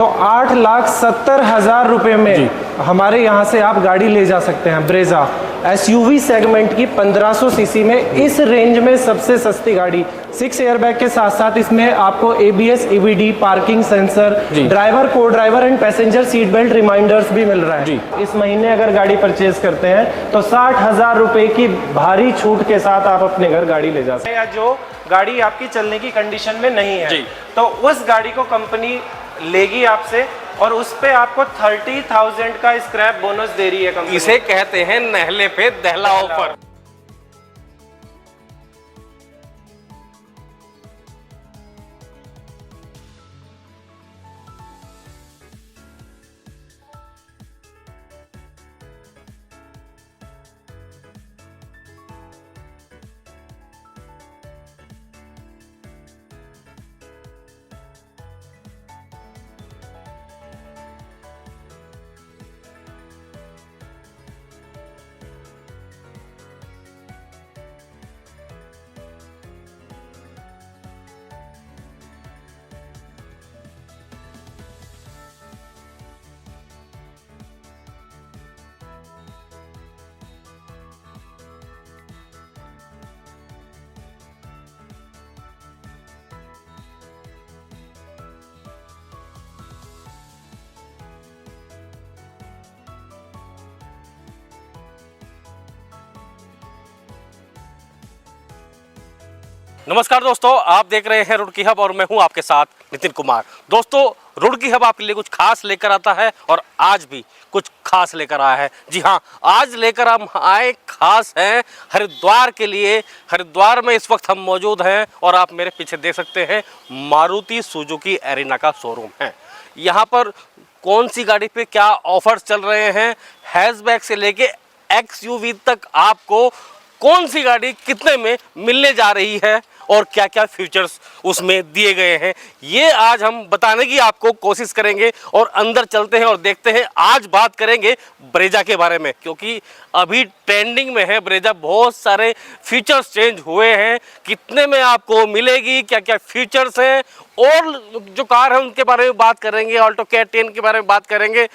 तो 8,70,000 रुपए में हमारे यहाँ से आप गाड़ी ले जा सकते हैं। ब्रेजा एसयूवी सेगमेंट की 1500 सीसी में इस रेंज में सबसे सस्ती गाड़ी। 6 एयरबैग के साथ साथ इसमें आपको ABS, EBD, parking sensor, driver, को driver and passenger seat belt reminders भी मिल रहा है। इस महीने अगर गाड़ी परचेज करते हैं तो 60,000 रुपए की भारी छूट के साथ आप अपने घर गाड़ी ले जा सकते हैं। या जो गाड़ी आपकी चलने की कंडीशन में नहीं है तो उस गाड़ी को कंपनी लेगी आपसे और उस पे आपको 30,000 का स्क्रैप बोनस दे रही है कंपनी। इसे कहते हैं नहले पे दहला ऑफर। नमस्कार दोस्तों, आप देख रहे हैं रुड़की हब और मैं हूं आपके साथ नितिन कुमार। दोस्तों, रुड़की हब आपके लिए कुछ खास लेकर आता है और आज भी कुछ खास लेकर आया है। जी हां, आज लेकर हम आए खास हैं हरिद्वार के लिए। हरिद्वार में इस वक्त हम मौजूद हैं और आप मेरे पीछे देख सकते हैं मारुति सुजुकी एरिना का शोरूम है। यहाँ पर कौन सी गाड़ी पे क्या ऑफर्स चल रहे हैं, हैचबैक से लेके एक्सयूवी तक आपको कौन सी गाड़ी कितने में मिलने जा रही है और क्या क्या फीचर्स उसमें दिए गए हैं, ये आज हम बताने की आपको कोशिश करेंगे। और अंदर चलते हैं और देखते हैं। आज बात करेंगे ब्रेजा के बारे में, क्योंकि अभी ट्रेंडिंग में है ब्रेजा। बहुत सारे फीचर्स चेंज हुए हैं, कितने में आपको मिलेगी, क्या क्या फीचर्स हैं, और जो कार है उनके बारे में बात करेंगे। ऑल्टो K10 के बारे में बात करेंगे,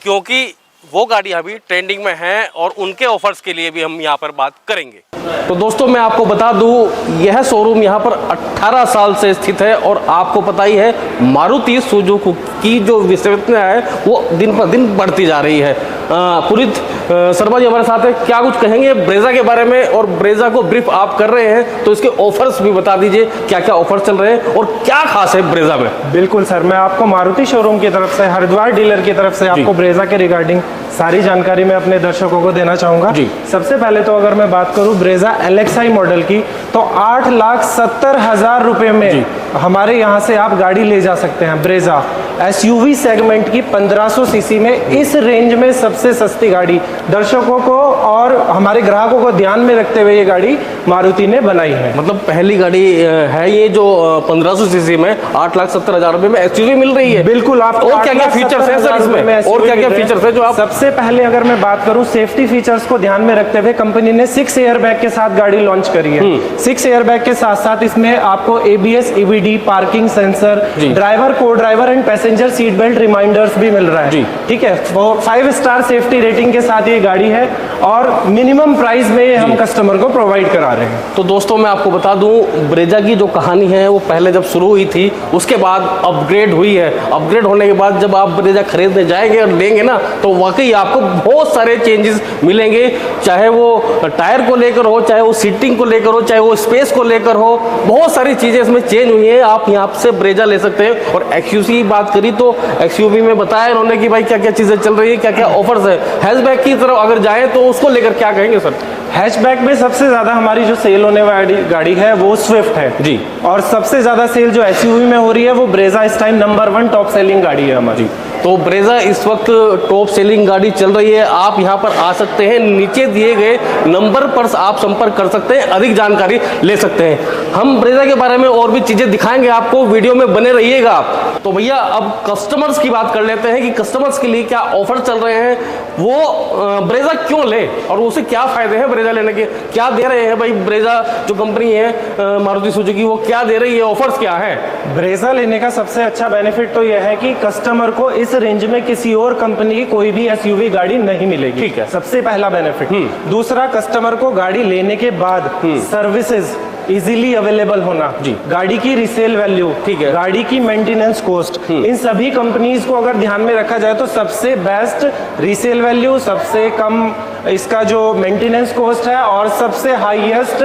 क्योंकि वो गाड़ी अभी ट्रेंडिंग में है और उनके ऑफर्स के लिए भी हम यहाँ पर बात करेंगे। तो दोस्तों, मैं आपको बता दूं, यह शोरूम यहाँ पर 18 साल से स्थित है और आपको पता ही है मारुति सुजुकी की जो विश्वसनीयता है वो दिन पर दिन बढ़ती जा रही है। पुरीत शर्मा जी हमारे साथ है, क्या कुछ कहेंगे ब्रेजा के बारे में? और ब्रेजा को ब्रीफ आप कर रहे हैं तो इसके ऑफर्स भी बता दीजिए, क्या क्या ऑफर चल रहे हैं और क्या खास है ब्रेजा में। बिल्कुल सर, मैं आपको मारुति शोरूम की तरफ से, हरिद्वार डीलर की तरफ से आपको ब्रेजा के रिगार्डिंग सारी जानकारी मैं अपने दर्शकों को देना चाहूँगा। सबसे पहले तो अगर मैं बात करूँ ब्रेजा LXi मॉडल की, तो 8,70,000 रुपए में हमारे यहाँ से आप गाड़ी ले जा सकते हैं। ब्रेजा एसयूवी सेगमेंट की 1500 सीसी में इस रेंज में सबसे सस्ती गाड़ी दर्शकों को और हमारे ग्राहकों को ध्यान में रखते हुए ये गाड़ी मारुति ने बनाई है। मतलब पहली गाड़ी है ये जो 1500 सीसी में 8,70,000 रुपए में एसयूवी मिल रही है। बिल्कुल। आप और क्या क्या फीचर्स हैं सर इसमें, और क्या क्या फीचर्स है जो आप? सबसे पहले अगर मैं बात करूं सेफ्टी फीचर्स को ध्यान में रखते हुए कंपनी ने 6 एयरबैग के साथ गाड़ी लॉन्च करी है। 6 एयरबैग के साथ साथ इसमें आपको ABS, EBD, parking sensor, driver, को driver and passenger seat belt reminders भी मिल रहा है। ठीक है, 5 स्टार सेफ्टी रेटिंग के साथ ये गाड़ी है और मिनिमम प्राइस में हम कस्टमर को प्रोवाइड करा रहे हैं। तो दोस्तों, मैं आपको बता दूं, ब्रेजा की जो कहानी है वो पहले जब शुरू हुई थी उसके बाद अपग्रेड हुई है। अपग्रेड होने के बाद जब आप ब्रेजा खरीदने जाएंगे और लेंगे ना, तो वाकई आपको बहुत सारे चेंजेस मिलेंगे, चाहे वो टायर को लेकर हो, चाहे वो सीटिंग को लेकर हो, चाहे वो स्पेस को लेकर हो। बहुत सारी चीज़ें इसमें चेंज हुई हैं। आप यहाँ से ब्रेजा ले सकते हैं। और एक्सयूवी की बात करी तो एक्सयूवी में बताया इन्होंने कि भाई क्या क्या चीज़ें चल रही है, क्या क्या ऑफर्स है। हैचबैक की तरफ अगर जाए तो उसको लेकर क्या कहेंगे सर? हैचबैक में सबसे ज्यादा हमारी जो सेल होने वाली गाड़ी है वो स्विफ्ट है जी, और सबसे ज्यादा सेल जो एसयूवी में हो रही है वो ब्रेजा इस टाइम नंबर 1 टॉप सेलिंग गाड़ी है हमारी। तो ब्रेजा इस वक्त टॉप सेलिंग गाड़ी चल रही है। आप यहाँ पर आ सकते हैं, नीचे दिए गए नंबर पर आप संपर्क कर सकते हैं, अधिक जानकारी ले सकते हैं। हम ब्रेजा के बारे में और भी चीज़ें दिखाएंगे आपको, वीडियो में बने रहिएगा आप। तो भैया, अब कस्टमर्स की बात कर लेते हैं कि कस्टमर्स के लिए क्या ऑफर चल रहे हैं, वो ब्रेजा क्यों ले और उसे क्या फायदे हैं ब्रेजा ब्रेजा लेने के, क्या दे रहे हैं भाई ब्रेजा जो कंपनी है मारुति सुजुकी, वो क्या दे रही है, ऑफर्स क्या है? ब्रेजा लेने का सबसे अच्छा बेनिफिट तो यह है कि कस्टमर को इस रेंज में किसी और कंपनी की कोई भी एसयूवी गाड़ी नहीं मिलेगी। ठीक है, सबसे पहला बेनिफिट। दूसरा, कस्टमर को गाड़ी लेने के बाद सर्विसेज इजीली अवेलेबल होना जी, गाड़ी की रिसेल वैल्यू, ठीक है, गाड़ी की मेंटेनेंस कॉस्ट, इन सभी कंपनीज को अगर ध्यान में रखा जाए तो सबसे बेस्ट रिसेल वैल्यू, सबसे कम इसका जो मेंटेनेंस कॉस्ट है और सबसे हाईएस्ट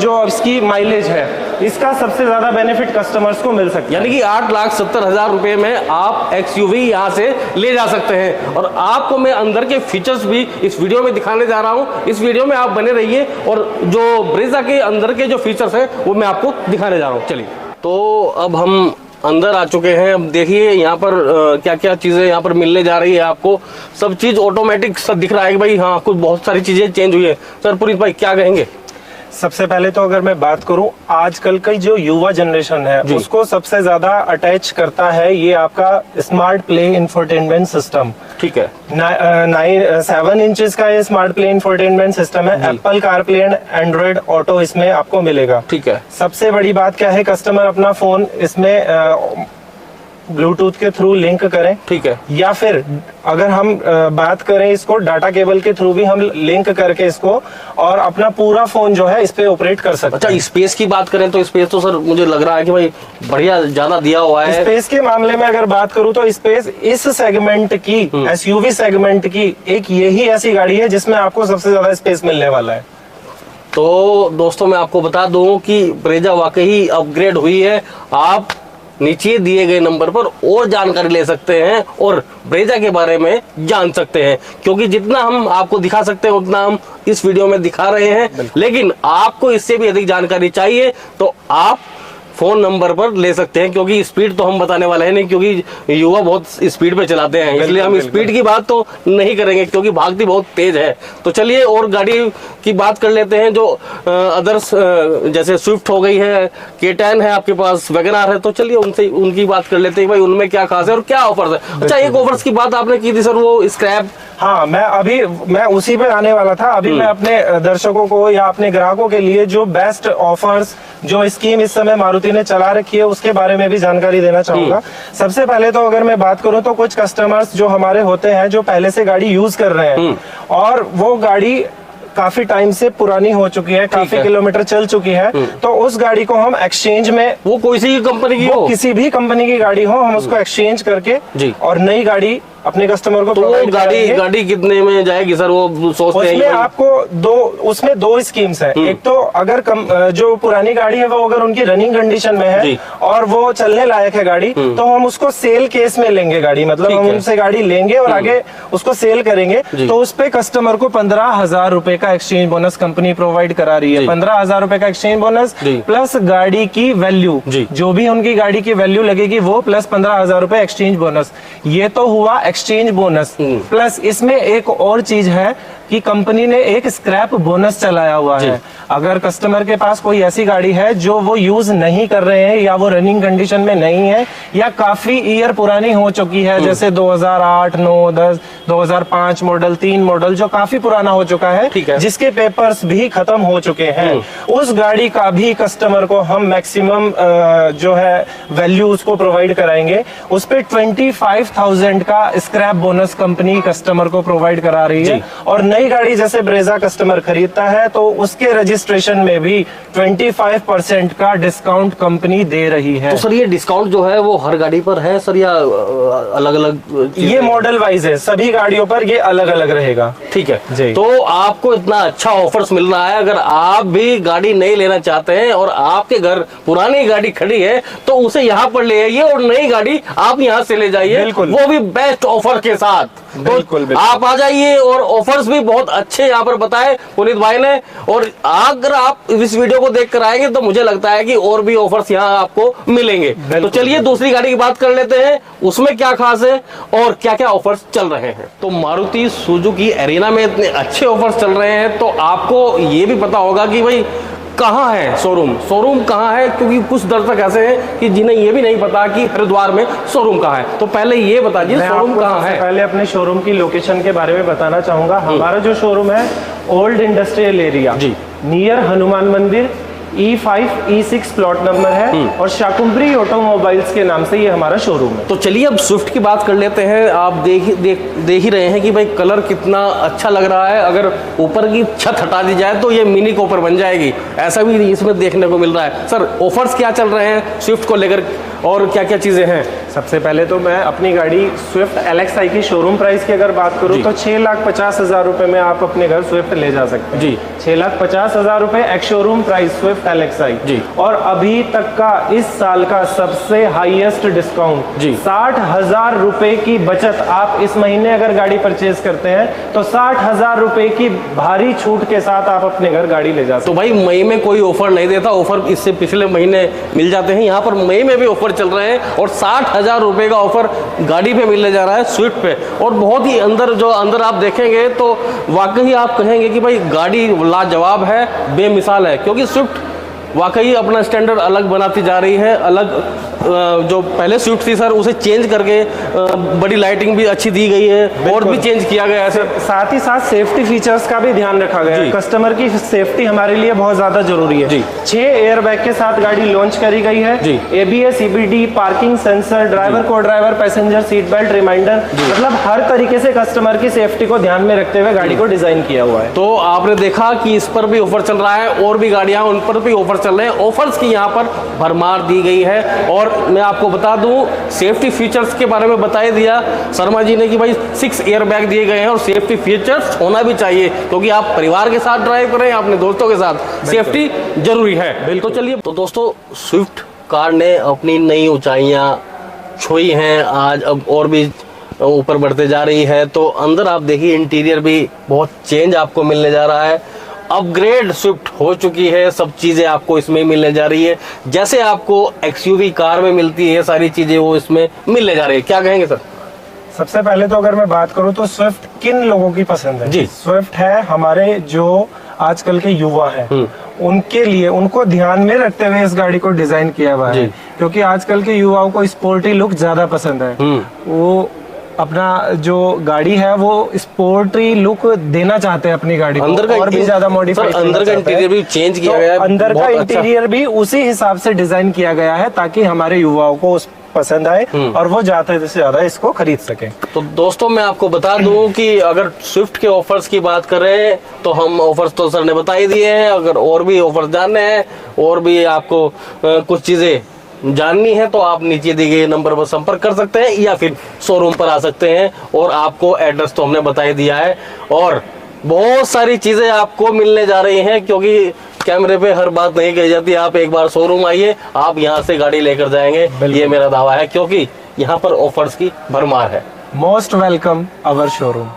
जो इसकी माइलेज है, इसका सबसे ज्यादा बेनिफिट कस्टमर्स को मिल सकता है। यानी कि 8,70,000 रुपए में आप एक्सयूवी यहाँ से ले जा सकते हैं। और आपको मैं अंदर के फीचर्स भी इस वीडियो में दिखाने जा रहा हूँ, इस वीडियो में आप बने रहिए और जो ब्रेजा के अंदर के जो फीचर्स हैं वो मैं आपको दिखाने जा रहा हूँ। चलिए, तो अब हम अंदर आ चुके हैं। अब देखिए यहाँ पर क्या क्या चीज़ें यहाँ पर मिलने जा रही है आपको। सब चीज़ ऑटोमेटिक सब दिख रहा है कि भाई हाँ, कुछ बहुत सारी चीज़ें चेंज हुई है। सर पुनीत भाई क्या कहेंगे? सबसे पहले तो अगर मैं बात करूं, आजकल की जो युवा जनरेशन है उसको सबसे ज्यादा अटैच करता है ये आपका स्मार्ट प्ले इंफोटेनमेंट सिस्टम। ठीक है, 7 इंचेस का ये स्मार्ट प्ले इंफोटेनमेंट सिस्टम है। Apple CarPlay and Android auto इसमें आपको मिलेगा। ठीक है, सबसे बड़ी बात क्या है, कस्टमर अपना फोन इसमें ब्लूटूथ के थ्रू लिंक करें, ठीक है, या फिर अगर हम बात करें इसको डाटा केबल के थ्रू भी हम लिंक करके इसको और अपना पूरा फोन जो है इस पे ऑपरेट कर सकते हैं। अच्छा, स्पेस की बात करें तो स्पेस तो सर मुझे लग रहा है कि भाई बढ़िया ज्यादा दिया हुआ है। स्पेस के मामले में अगर बात करूं तो स्पेस इस सेगमेंट की, एसयूवी सेगमेंट की एक यही ऐसी गाड़ी है जिसमें आपको सबसे ज्यादा स्पेस मिलने वाला है। तो दोस्तों मैं आपको बता दूं कि ब्रेजा वाकई अपग्रेड हुई है। आप नीचे दिए गए नंबर पर और जानकारी ले सकते हैं और ब्रेजा के बारे में जान सकते हैं, क्योंकि जितना हम आपको दिखा सकते हैं उतना हम इस वीडियो में दिखा रहे हैं। लेकिन आपको इससे भी अधिक जानकारी चाहिए तो आप फोन नंबर पर ले सकते हैं, क्योंकि स्पीड तो हम बताने वाले हैं नहीं, क्योंकि युवा बहुत स्पीड पे चलाते हैं, इसलिए हम स्पीड की बात तो नहीं करेंगे क्योंकि भागती बहुत तेज है। तो चलिए और गाड़ी की बात कर लेते हैं जो अदर्स, जैसे स्विफ्ट हो गई है, K10 है आपके पास, वैगनआर है, तो चलिए उनसे उनकी बात कर लेते हैं भाई उनमें क्या खास है और क्या ऑफर्स है। अच्छा, एक ऑफर्स की बात आपने की थी सर, वो स्क्रैप। हाँ, मैं उसी पे आने वाला था। अभी मैं अपने दर्शकों को या अपने ग्राहकों के लिए जो बेस्ट ऑफर्स, जो स्कीम इस समय मारुति ने चला रखी है उसके बारे में भी जानकारी देना चाहूंगा। सबसे पहले तो अगर मैं बात करूं तो कुछ कस्टमर्स जो हमारे होते हैं जो पहले से गाड़ी यूज कर रहे हैं और वो गाड़ी काफी टाइम से पुरानी हो चुकी है, काफी किलोमीटर चल चुकी है, तो उस गाड़ी को हम एक्सचेंज में, वो कोई सी कंपनी की हो, किसी भी कंपनी की गाड़ी हो, हम उसको एक्सचेंज करके और नई गाड़ी अपने कस्टमर को तो गाड़ी कितने में जाएगी सर? वो सोचते हैं उसमें आपको उसमें दो स्कीम्स हैं। एक तो अगर जो पुरानी गाड़ी है वो अगर उनकी रनिंग कंडीशन में है और वो चलने लायक है गाड़ी, तो हम उसको सेल केस में लेंगे गाड़ी, मतलब हम उनसे गाड़ी लेंगे और आगे उसको सेल करेंगे। तो उस पे कस्टमर को 15,000 रुपए का एक्सचेंज बोनस कंपनी प्रोवाइड करा रही है। 15,000 रुपए का एक्सचेंज बोनस प्लस गाड़ी की वैल्यू, जो भी उनकी गाड़ी की वैल्यू लगेगी वो प्लस 15,000 रुपए एक्सचेंज बोनस। ये तो हुआ एक्सचेंज बोनस। प्लस इसमें एक और चीज है कि कंपनी ने एक स्क्रैप बोनस चलाया हुआ है। अगर कस्टमर के पास कोई ऐसी गाड़ी है जो वो यूज नहीं कर रहे हैं या वो रनिंग कंडीशन में नहीं है या काफी ईयर पुरानी हो चुकी है, जैसे 2008, 9, 10, 2005 मॉडल, 3 मॉडल जो काफी पुराना हो चुका है, जिसके पेपर्स भी खत्म हो चुके हैं, उस गाड़ी का भी कस्टमर को हम मैक्सिमम जो है वैल्यू उसको प्रोवाइड कराएंगे। उस पे 25,000 का स्क्रैप बोनस कंपनी कस्टमर को प्रोवाइड करा रही है। और नई गाड़ी जैसे ब्रेजा कस्टमर खरीदता है तो उसके रजिस्ट्रेशन में भी 25% का डिस्काउंट कंपनी दे रही है। तो सर ये डिस्काउंट जो है वो हर गाड़ी पर है सर या अलग अलग? ये मॉडल वाइज है, सभी गाड़ियों पर ये अलग अलग रहेगा। ठीक है जी। तो आपको इतना अच्छा ऑफर्स मिल रहा है, अगर आप भी गाड़ी नहीं लेना चाहते हैं और आपके घर पुरानी गाड़ी खड़ी है तो उसे यहाँ पर ले आइए और नई गाड़ी आप यहाँ से ले जाइए, वो भी बेस्ट ऑफर के साथ। बिल्कुल, तो आप आ जाइए और ऑफर्स भी बहुत अच्छे यहाँ पर बताए पुनीत भाई ने। और अगर आप इस वीडियो को देख कर आएंगे तो मुझे लगता है कि और भी ऑफर्स यहाँ आपको मिलेंगे। तो चलिए दूसरी गाड़ी की बात कर लेते हैं, उसमें क्या खास है और क्या क्या ऑफर्स चल रहे हैं। तो मारुति सुजुकी एरेना में इतने अच्छे ऑफर्स चल रहे हैं तो आपको ये भी पता होगा कि भाई कहाँ है शोरूम, शोरूम कहाँ है, क्योंकि कुछ दर्शक ऐसे हैं कि जिन्हें ये भी नहीं पता कि हरिद्वार में शोरूम कहाँ है। तो पहले ये बता दीजिए शोरूम कहाँ है। पहले अपने शोरूम की लोकेशन के बारे में बताना चाहूंगा। हमारा जो शोरूम है ओल्ड इंडस्ट्रियल एरिया जी, नियर हनुमान मंदिर, E5 E6 प्लॉट नंबर है और शाकुंभरी ऑटोमोबाइल्स के नाम से ये हमारा शोरूम है। तो चलिए अब स्विफ्ट की बात कर लेते हैं। आप देख ही रहे हैं कि भाई कलर कितना अच्छा लग रहा है। अगर ऊपर की छत हटा दी जाए तो ये मिनी कॉपर बन जाएगी, ऐसा भी इसमें देखने को मिल रहा है। सर ऑफर्स क्या चल रहे हैं स्विफ्ट को लेकर और क्या क्या चीज़ें हैं? सबसे पहले तो मैं अपनी गाड़ी स्विफ्ट LXi की शोरूम प्राइस की अगर बात करूं तो 6,50,000 रुपए में आप अपने घर स्विफ्ट ले जा सकते हैं जी। 6,50,000 रुपए ex showroom price Swift LXi जी। और अभी तक का इस साल का सबसे हाईएस्ट डिस्काउंट जी। 60,000 रुपए की बचत। आप इस महीने अगर गाड़ी परचेज करते हैं तो 60,000 रुपए की भारी छूट के साथ आप अपने घर गाड़ी ले जा सकते तो भाई मई में कोई ऑफर नहीं देता, ऑफर इससे पिछले महीने मिल जाते हैं। यहाँ पर मई में भी ऑफर चल रहे हैं और 60,000 रुपए का ऑफर गाड़ी पे मिलने जा रहा है स्विफ्ट पे। और बहुत ही अंदर आप देखेंगे तो वाकई आप कहेंगे कि भाई गाड़ी लाजवाब है, बेमिसाल है, क्योंकि स्विफ्ट वाकई अपना स्टैंडर्ड अलग बनाती जा रही है। अलग जो पहले स्विफ्ट थी सर उसे चेंज करके बड़ी लाइटिंग भी अच्छी दी गई है और भी चेंज किया गया है सर। साथ ही साथ सेफ्टी फीचर्स का भी ध्यान रखा गया है। कस्टमर की सेफ्टी हमारे लिए बहुत ज्यादा जरूरी है जी। 6 एयरबैग के साथ गाड़ी लॉन्च करी गई है जी। ABS EBD parking sensor, driver को driver, passenger seat belt reminder, मतलब हर तरीके से कस्टमर की सेफ्टी को ध्यान में रखते हुए गाड़ी को डिजाइन किया हुआ है। तो आपने देखा कि इस पर भी ऑफर चल रहा है और भी गाड़ियां उन पर भी ऑफर चल रहे हैं। ऑफर्स की यहाँ पर भरमार दी गई है। और मैं आपको बता दूं सेफ्टी फीचर्स के बारे में बता ही दिया शर्मा जी ने कि भाई 6 एयरबैग दिए गए हैं और सेफ्टी फीचर्स होना भी चाहिए, क्योंकि आप परिवार के साथ ड्राइव करें अपने दोस्तों के साथ, सेफ्टी जरूरी है। तो चलिए, तो दोस्तों स्विफ्ट कार ने अपनी नई ऊंचाइयां छुई हैं, आज अब और भी ऊपर बढ़ते जा रही है। तो अंदर आप देखिए इंटीरियर भी बहुत चेंज आपको मिलने जा रहा है। अपग्रेड स्विफ्ट हो चुकी है, सब चीज़ें आपको इसमें मिलने जा रही है। जैसे आपको XUV कार में मिलती है सारी चीज़ें वो इसमें मिलने जा रही है। क्या कहेंगे सर? सबसे पहले तो अगर मैं बात करूं तो स्विफ्ट किन लोगों की पसंद है जी। स्विफ्ट है हमारे जो आजकल के युवा हैं उनके लिए, उनको ध्यान में रखते हुए इस गाड़ी को डिजाइन किया हुआ है, क्योंकि आजकल के युवाओं को स्पोर्टी लुक ज्यादा पसंद है। वो अपना जो गाड़ी है वो स्पोर्टी लुक देना चाहते हैं अपनी गाड़ी को, अंदर का और भी ज्यादा मॉडिफाई, अंदर का इंटीरियर भी चेंज किया गया है, अंदर का इंटीरियर भी उसी हिसाब से डिजाइन किया गया है ताकि हमारे युवाओं को पसंद आए और वो ज्यादा से ज्यादा इसको खरीद सके। तो दोस्तों मैं आपको बता दूं कि अगर स्विफ्ट के ऑफर्स की बात करें तो हम ऑफर्स तो सर ने बता ही दिए हैं। अगर और भी ऑफर्स जानने हैं और भी आपको कुछ चीजें जाननी है तो आप नीचे दिए गए नंबर पर संपर्क कर सकते हैं या फिर शोरूम पर आ सकते हैं। और आपको एड्रेस तो हमने बता ही दिया है और बहुत सारी चीजें आपको मिलने जा रही हैं, क्योंकि कैमरे पे हर बात नहीं कही जाती। आप एक बार शोरूम आइए, आप यहाँ से गाड़ी लेकर जाएंगे, ये मेरा दावा है, क्योंकि यहाँ पर ऑफर्स की भरमार है। मोस्ट वेलकम अवर शोरूम।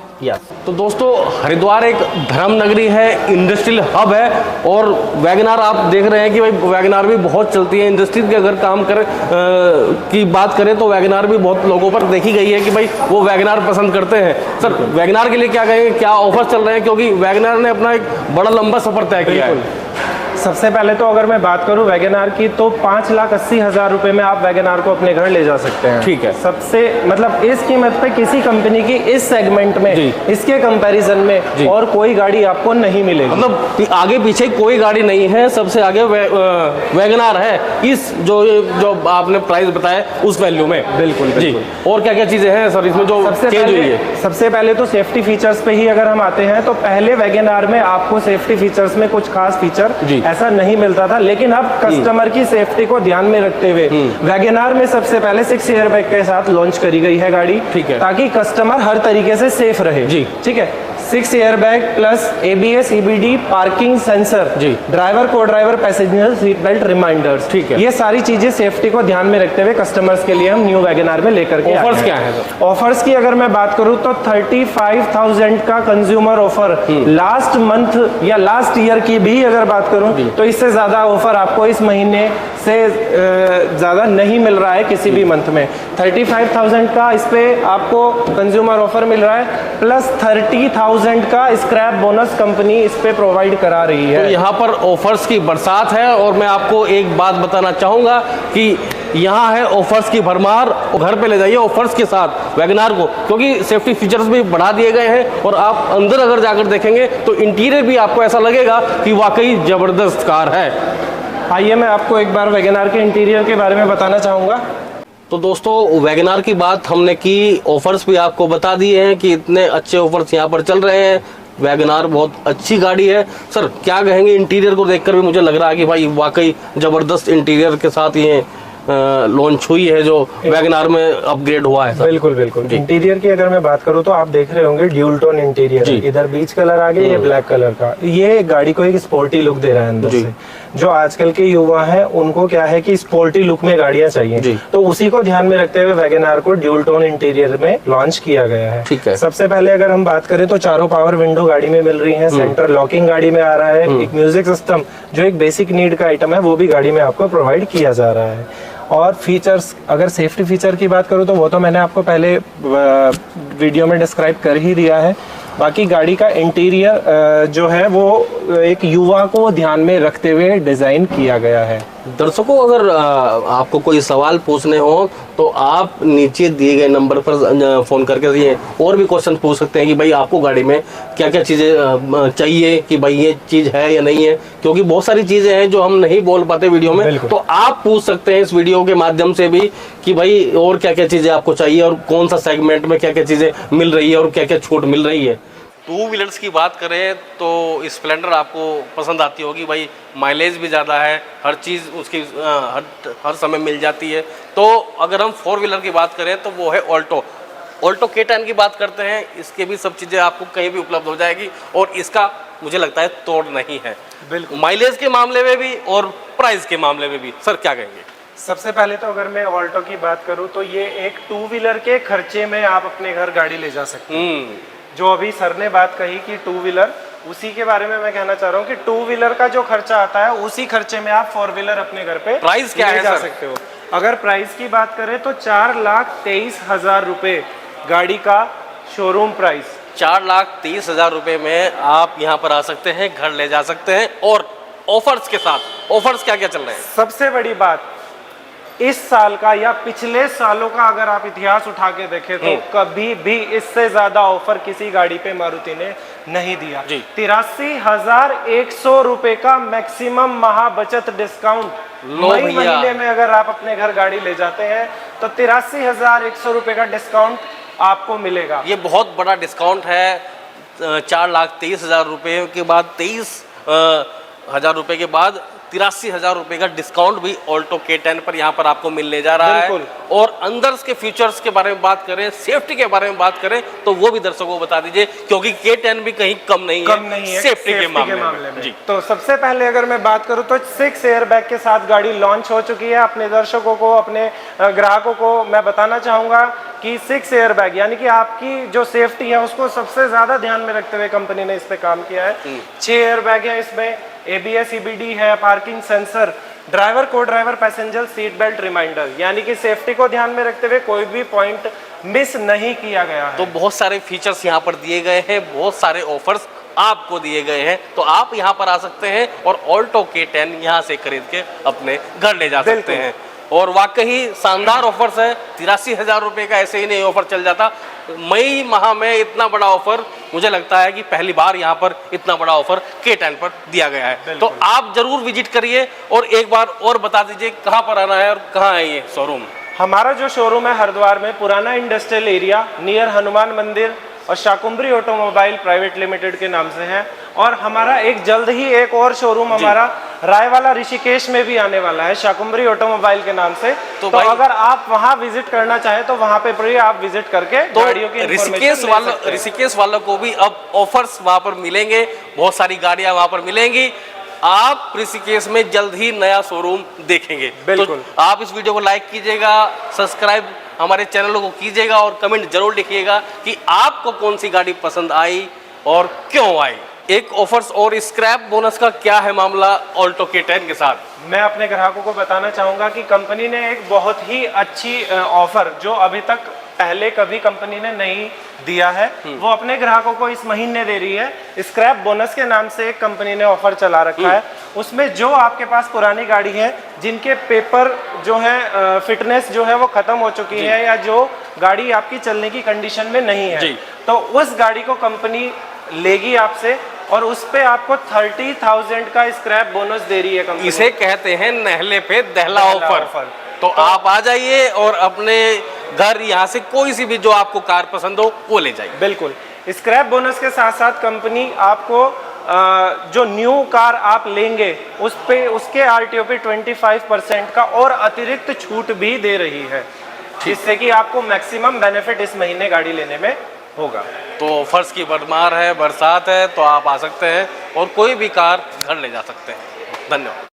तो दोस्तों हरिद्वार एक धर्म नगरी है, इंडस्ट्रियल हब है और वैगनार आप देख रहे हैं कि भाई वैगनार भी बहुत चलती है। इंडस्ट्री के अगर काम की बात करें तो वैगनार भी बहुत लोगों पर देखी गई है कि भाई वो वैगनार पसंद करते हैं। सर वैगनार के लिए क्या कहेंगे, क्या ऑफर चल रहे हैं, क्योंकि वैगनार ने अपना एक बड़ा लंबा सफर तय किया है। सबसे पहले तो अगर मैं बात करूं वैगनार की तो 5,80,000 रुपए में आप वैगनार को अपने घर ले जा सकते हैं। ठीक है। सबसे मतलब इस कीमत पे किसी कंपनी की इस सेगमेंट में इसके कंपैरिजन में और कोई गाड़ी आपको नहीं मिलेगी। मतलब आगे पीछे कोई गाड़ी नहीं है, सबसे आगे वैगनार है इस जो आपने प्राइस बताया उस वैल्यू में। बिल्कुल जी। और क्या क्या चीजें हैं सर इसमें जो चेंज हुई है? सबसे पहले तो सेफ्टी फीचर्स पे ही अगर हम आते हैं तो पहले वैगनार में आपको सेफ्टी फीचर्स में कुछ खास फीचर ऐसा नहीं मिलता था, लेकिन अब कस्टमर की सेफ्टी को ध्यान में रखते हुए वैगनार में सबसे पहले 6 एयरबैग के साथ लॉन्च करी गई है गाड़ी। ठीक है। ताकि कस्टमर हर तरीके से सेफ रहे। जी। ठीक है। 6 airbag plus ABS EBD parking sensor, driver को driver, passenger seat belt reminders. ठीक है। ये सारी चीजें सेफ्टी को ध्यान में रखते हुए कस्टमर्स के लिए हम न्यू वैगनार में लेकर के ऑफर्स क्या है? ऑफर्स की अगर मैं बात करूं तो 35,000 का कंज्यूमर ऑफर लास्ट मंथ या लास्ट ईयर की भी अगर बात करूं तो इससे ज्यादा ऑफर आपको इस महीने से ज्यादा नहीं मिल रहा है किसी भी मंथ में। 35,000 का इस पे आपको कंज्यूमर ऑफर मिल रहा है प्लस 30,000 1000 का स्क्रैप बोनस कंपनी इस पे प्रोवाइड करा रही तो है। यहाँ पर ऑफर्स की बरसात है और मैं आपको एक बात बताना चाहूँगा कि यहाँ है ऑफर्स की भरमार। घर पे ले जाइए ऑफर्स के साथ वैगनार को, क्योंकि सेफ्टी फीचर्स भी बढ़ा दिए गए हैं और आप अंदर अगर जाकर देखेंगे तो इंटीरियर भी आपको ऐसा लगेगा कि वाकई ज़बरदस्त कार है। आइए मैं आपको एक बार वैगनार के इंटीरियर के बारे में बताना चाहूँगा। तो दोस्तों वैगनार की बात हमने की, ऑफर्स भी आपको बता दिए हैं कि इतने अच्छे ऑफर्स यहाँ पर चल रहे हैं। वैगनार बहुत अच्छी गाड़ी है। सर क्या कहेंगे, इंटीरियर को देखकर भी मुझे लग रहा है कि भाई वाकई ज़बरदस्त इंटीरियर के साथ ये लॉन्च हुई है जो वैगनार में अपग्रेड हुआ है। बिल्कुल बिल्कुल। इंटीरियर की अगर मैं बात करूं तो आप देख रहे होंगे ड्यूल टोन इंटीरियर है। इधर बीच कलर आ गया, ये ब्लैक कलर का। ये गाड़ी को एक स्पोर्टी लुक दे रहा है अंदर से। जो आजकल के युवा हैं उनको क्या है कि स्पोर्टी लुक में गाड़ियां चाहिए, तो उसी को ध्यान में रखते हुए वैगनार को ड्यूल टोन इंटीरियर में लॉन्च किया गया है। ठीक है। सबसे पहले अगर हम बात करें तो चारों पावर विंडो गाड़ी में मिल रही है, सेंटर लॉकिंग गाड़ी में आ रहा है, एक म्यूजिक सिस्टम जो एक बेसिक नीड का आइटम है वो भी गाड़ी में आपको प्रोवाइड किया जा रहा है। और फीचर्स, अगर सेफ्टी फीचर की बात करूं तो वो तो मैंने आपको पहले वीडियो में डिस्क्राइब कर ही दिया है। बाकी गाड़ी का इंटीरियर जो है वो एक युवा को ध्यान में रखते हुए डिजाइन किया गया है। दर्शकों अगर आपको कोई सवाल पूछने हो तो आप नीचे दिए गए नंबर पर फ़ोन करके ये और भी क्वेश्चन पूछ सकते हैं कि भाई आपको गाड़ी में क्या क्या चीज़ें चाहिए, कि भाई ये चीज़ है या नहीं है, क्योंकि बहुत सारी चीज़ें हैं जो हम नहीं बोल पाते वीडियो में। तो आप पूछ सकते हैं इस वीडियो के माध्यम से भी कि भाई और क्या क्या चीज़ें आपको चाहिए और कौन सा सेगमेंट में क्या क्या चीज़ें मिल रही है और क्या क्या छूट मिल रही है। टू व्हीलर्स की बात करें तो स्प्लेंडर आपको पसंद आती होगी भाई, माइलेज भी ज़्यादा है, हर चीज़ उसकी हर समय मिल जाती है। तो अगर हम फोर व्हीलर की बात करें तो वो है ऑल्टो। ऑल्टो K10 की बात करते हैं, इसके भी सब चीज़ें आपको कहीं भी उपलब्ध हो जाएगी और इसका मुझे लगता है तोड़ नहीं है, बिल्कुल माइलेज के मामले में भी और प्राइस के मामले में भी। सर क्या कहेंगे? सबसे पहले तो अगर मैं ऑल्टो की बात करूं तो ये एक टू व्हीलर के खर्चे में आप अपने घर गाड़ी ले जा सकते हैं। जो अभी सर ने बात कही कि टू व्हीलर, उसी के बारे में मैं कहना चाह रहा हूँ कि टू व्हीलर का जो खर्चा आता है उसी खर्चे में आप फोर व्हीलर अपने घर पे प्राइस क्या है जा सकते हो। अगर प्राइस की बात करें तो 4,23,000 रुपए गाड़ी का शोरूम प्राइस। 4,23,000 रुपए में आप यहाँ पर आ सकते हैं, घर ले जा सकते हैं और ऑफर्स के साथ। ऑफर्स क्या क्या चल रहे हैं? सबसे बड़ी बात, इस साल का या पिछले सालों का अगर आप इतिहास उठा के देखें तो कभी भी इससे ज्यादा ऑफर किसी गाड़ी पे मारुति ने नहीं दिया। 83,100 रुपए का मैक्सिमम महा बचत डिस्काउंट मई महीने में अगर आप अपने घर गाड़ी ले जाते हैं तो 83,100 रुपए का डिस्काउंट आपको मिलेगा। ये बहुत बड़ा डिस्काउंट है। 4,23,000 रुपए के बाद 23,000 रुपए के बाद 83,000 रुपए का डिस्काउंट भी ऑल्टो K10 पर यहाँ पर आपको मिलने जा रहा है। और अंदर के फीचर्स के बारे में बात करें, सेफ्टी के बारे में बात करें तो वो भी दर्शकों को बता दीजिए, क्योंकि K10 भी कहीं कम नहीं है सेफ्टी के मामले में। जी। तो सबसे पहले अगर मैं बात करूं तो 6 एयरबैग के साथ गाड़ी लॉन्च हो चुकी है। अपने दर्शकों को, अपने ग्राहकों को मैं बताना चाहूंगा कि 6 एयरबैग यानी कि आपकी जो सेफ्टी है उसको सबसे ज्यादा ध्यान में रखते हुए कंपनी ने इस पे काम किया है। 6 एयरबैग है इसमें, ABS EBD है, पार्किंग सेंसर, ड्राइवर को driver passenger seat belt reminder, यानी कि सेफ्टी को ध्यान में रखते हुए कोई भी पॉइंट मिस नहीं किया गया है। तो बहुत सारे फीचर्स यहाँ पर दिए गए हैं, बहुत सारे ऑफर्स आपको दिए गए हैं, तो आप यहाँ पर आ सकते हैं और ऑल्टो K10 यहाँ से खरीद के अपने घर ले जा सकते हैं। और वाकई शानदार ऑफर्स है। 83,000 रुपए का ऐसे ही नहीं ऑफर चल जाता। मई माह में इतना बड़ा ऑफर मुझे लगता है कि पहली बार यहाँ पर इतना बड़ा ऑफर K10 पर दिया गया है। तो आप जरूर विजिट करिए और एक बार और बता दीजिए कहाँ पर आना है और कहाँ है ये शोरूम? हमारा जो शोरूम है हरिद्वार में पुराना इंडस्ट्रियल एरिया नियर हनुमान मंदिर और शाकुंभरी ऑटोमोबाइल प्राइवेट लिमिटेड के नाम से है। और हमारा एक जल्द ही एक और शोरूम हमारा रायवाला ऋषिकेश में भी आने वाला है शाकुंभरी ऑटोमोबाइल के नाम से। तो अगर आप वहां विजिट करना चाहें तो वहां पे आप विजिट करके गाड़ियों की ऋषिकेश वालों को भी अब ऑफर्स वहां पर मिलेंगे, बहुत सारी गाड़ियां वहां पर मिलेंगी। आप ऋषिकेश में जल्द ही नया शोरूम देखेंगे। बिल्कुल। तो आप इस वीडियो को लाइक कीजिएगा, सब्सक्राइब हमारे चैनल को कीजिएगा और कमेंट जरूर लिखिएगा कि आपको कौन सी गाड़ी पसंद आई और क्यों आई। एक ऑफर्स और स्क्रैप बोनस का क्या है मामला ऑल्टो K10 के साथ? मैं अपने ग्राहकों को बताना चाहूंगा कि कंपनी ने एक बहुत ही अच्छी ऑफर जो अभी तक पहले कभी कंपनी ने नहीं दिया है, वो अपने ग्राहकों को इस महीने दे रही है। स्क्रैप बोनस के नाम से एक कंपनी ने ऑफर चला रखा है। उसमें जो आपके पास पुरानी गाड़ी है, जिनके पेपर जो है फिटनेस जो है वो खत्म हो चुकी है, या जो गाड़ी आपकी चलने की कंडीशन में नहीं है, तो उस गाड़ी को कंपनी लेगी आपसे और उस पे आपको 30,000 का स्क्रैप बोनस दे रही है कंपनी। इसे कहते हैं नहले पे दहला ऑफर। तो आप आ जाइए और अपने घर यहाँ से कोई सी भी जो आपको कार पसंद हो वो ले जाइए। बिल्कुल। स्क्रैप बोनस के साथ साथ कंपनी आपको जो न्यू कार आप लेंगे उस पे उसके आरटीओ पे 25% का और अतिरिक्त छूट भी दे रही है, जिससे कि आपको मैक्सिमम बेनिफिट इस महीने गाड़ी लेने में होगा। तो फर्श की भरमार है, बरसात है, तो आप आ सकते हैं और कोई भी कार घर ले जा सकते हैं। धन्यवाद।